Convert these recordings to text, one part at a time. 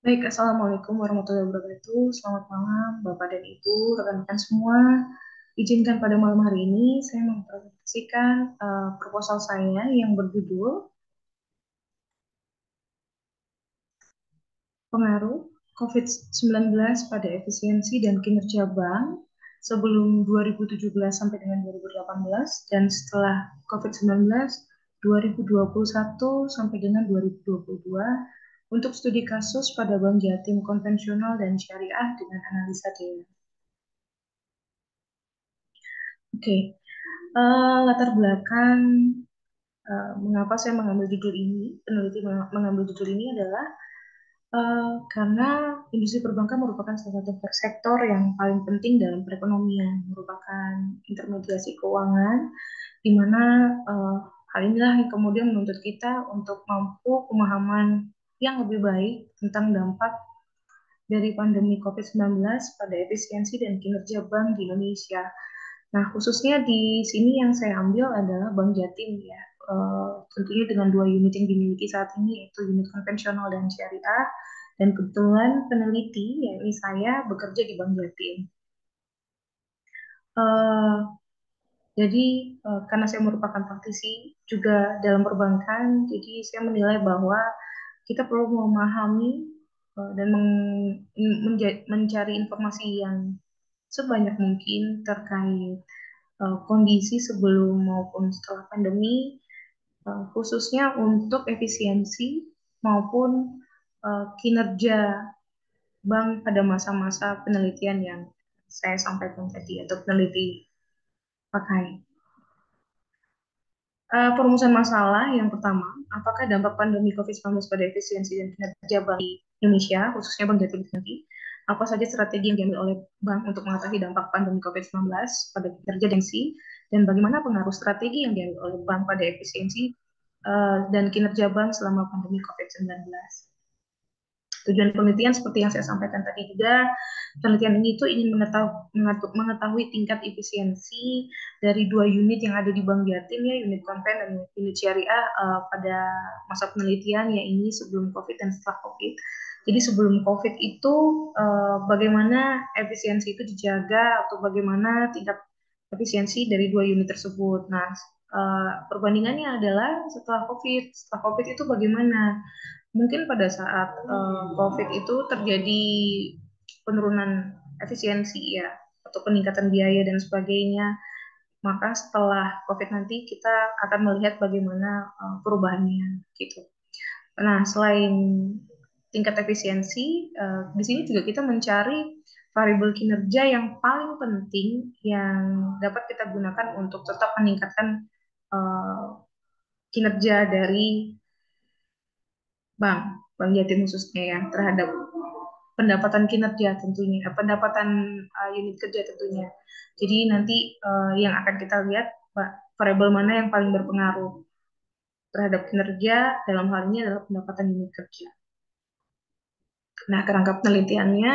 Baik, Assalamualaikum warahmatullahi wabarakatuh. Selamat malam, Bapak dan Ibu, rekan-rekan semua. Izinkan pada malam hari ini saya mempresentasikan proposal saya yang berjudul Pengaruh COVID-19 pada efisiensi dan kinerja bank sebelum 2017 sampai dengan 2018 dan setelah COVID-19 2021 sampai dengan 2022 untuk studi kasus pada Bank Jatim konvensional dan syariah dengan analisa data. Oke, latar belakang mengapa saya mengambil judul ini, peneliti mengambil judul ini adalah karena industri perbankan merupakan salah satu sektor yang paling penting dalam perekonomian, merupakan intermediasi keuangan, di mana hal inilah yang kemudian menuntut kita untuk mampu pemahaman yang lebih baik tentang dampak dari pandemi COVID-19 pada efisiensi dan kinerja bank di Indonesia. Nah, khususnya di sini yang saya ambil adalah Bank Jatim ya. Tentunya dengan dua unit yang dimiliki saat ini, yaitu unit konvensional dan syariah. Dan kebetulan peneliti, yakni saya, bekerja di Bank Jatim. Eh, jadi, karena saya merupakan praktisi juga dalam perbankan, jadi saya menilai bahwa kita perlu memahami dan mencari informasi yang sebanyak mungkin terkait kondisi sebelum maupun setelah pandemi, khususnya untuk efisiensi maupun kinerja bank pada masa-masa penelitian yang saya sampaikan tadi atau peneliti pakai. Perumusan masalah yang pertama, apakah dampak pandemi COVID-19 pada efisiensi dan kinerja bank di Indonesia, khususnya Bank Jatim nanti, apa saja strategi yang diambil oleh bank untuk mengatasi dampak pandemi COVID-19 pada kinerja dan dan bagaimana pengaruh strategi yang diambil oleh bank pada efisiensi dan kinerja bank selama pandemi COVID-19. Tujuan penelitian seperti yang saya sampaikan tadi juga, penelitian ini itu ingin mengetahui tingkat efisiensi dari dua unit yang ada di Bank Jatim ya, unit konven dan unit syariah pada masa penelitian ya ini sebelum COVID dan setelah COVID. Jadi sebelum COVID itu bagaimana efisiensi itu dijaga atau bagaimana tingkat efisiensi dari dua unit tersebut. Nah, perbandingannya adalah setelah COVID. Setelah COVID itu bagaimana? Mungkin pada saat COVID itu terjadi penurunan efisiensi ya, atau peningkatan biaya dan sebagainya. Maka setelah COVID nanti kita akan melihat bagaimana perubahannya gitu. Nah, selain tingkat efisiensi, di sini juga kita mencari variabel kinerja yang paling penting yang dapat kita gunakan untuk tetap meningkatkan kinerja dari bank, Bank Jatim khususnya ya, terhadap pendapatan kinerja tentunya, pendapatan unit kerja tentunya. Jadi nanti yang akan kita lihat variabel mana yang paling berpengaruh terhadap kinerja dalam hal ini adalah pendapatan unit kerja. Nah, kerangka penelitiannya,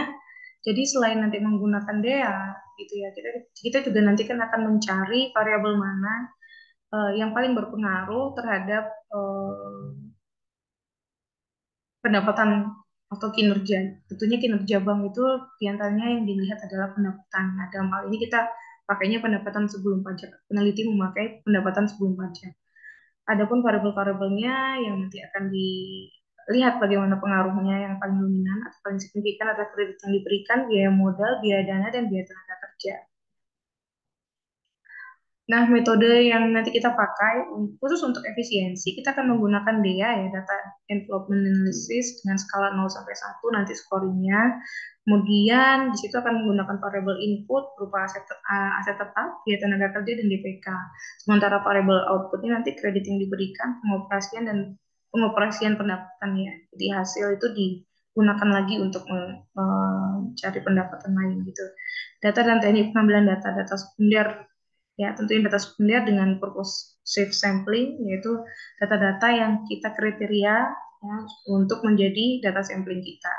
jadi selain nanti menggunakan DEA, gitu ya, kita juga nanti kan akan mencari variabel mana yang paling berpengaruh terhadap pendapatan atau kinerja. Tentunya kinerja bank itu diantaranya yang dilihat adalah pendapatan. Nah, dalam hal ini kita pakainya pendapatan sebelum pajak. Peneliti memakai pendapatan sebelum pajak. Adapun variabel-variabelnya yang nanti akan dilihat bagaimana pengaruhnya yang paling dominan atau paling signifikan adalah kredit yang diberikan, biaya modal, biaya dana, dan biaya tenaga kerja. Nah, metode yang nanti kita pakai khusus untuk efisiensi, kita akan menggunakan DEA ya, Data Envelopment Analysis dengan skala 0 sampai 1 nanti scoringnya. Kemudian di situ akan menggunakan variabel input berupa aset tetap, biaya tenaga kerja, dan DPK. Sementara variabel outputnya nanti kredit yang diberikan, pengoperasian, dan pengoperasian pendapatan ya. Jadi hasil itu digunakan lagi untuk mencari pendapatan lain gitu. Data dan teknik pengambilan data, data sekunder ya tentunya data sekunder dengan purposive sampling yaitu data-data yang kita kriteria ya, untuk menjadi data sampling kita.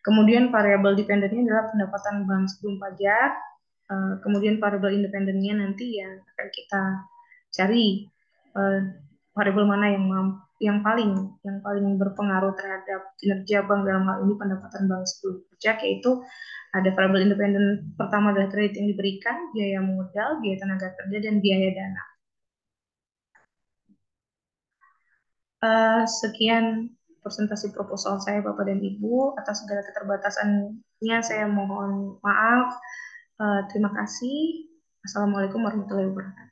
Kemudian variabel dependennya adalah pendapatan bank sebelum pajak. Kemudian variabel independennya nanti yang akan kita cari variabel mana yang yang paling berpengaruh terhadap kinerja bank dalam hal ini pendapatan bank sebelum pajak, yaitu ada variabel independen. Pertama adalah kredit yang diberikan, biaya modal, biaya tenaga kerja, dan biaya dana. Sekian presentasi proposal saya, Bapak dan Ibu. Atas segala keterbatasannya, saya mohon maaf. Terima kasih. Assalamualaikum warahmatullahi wabarakatuh.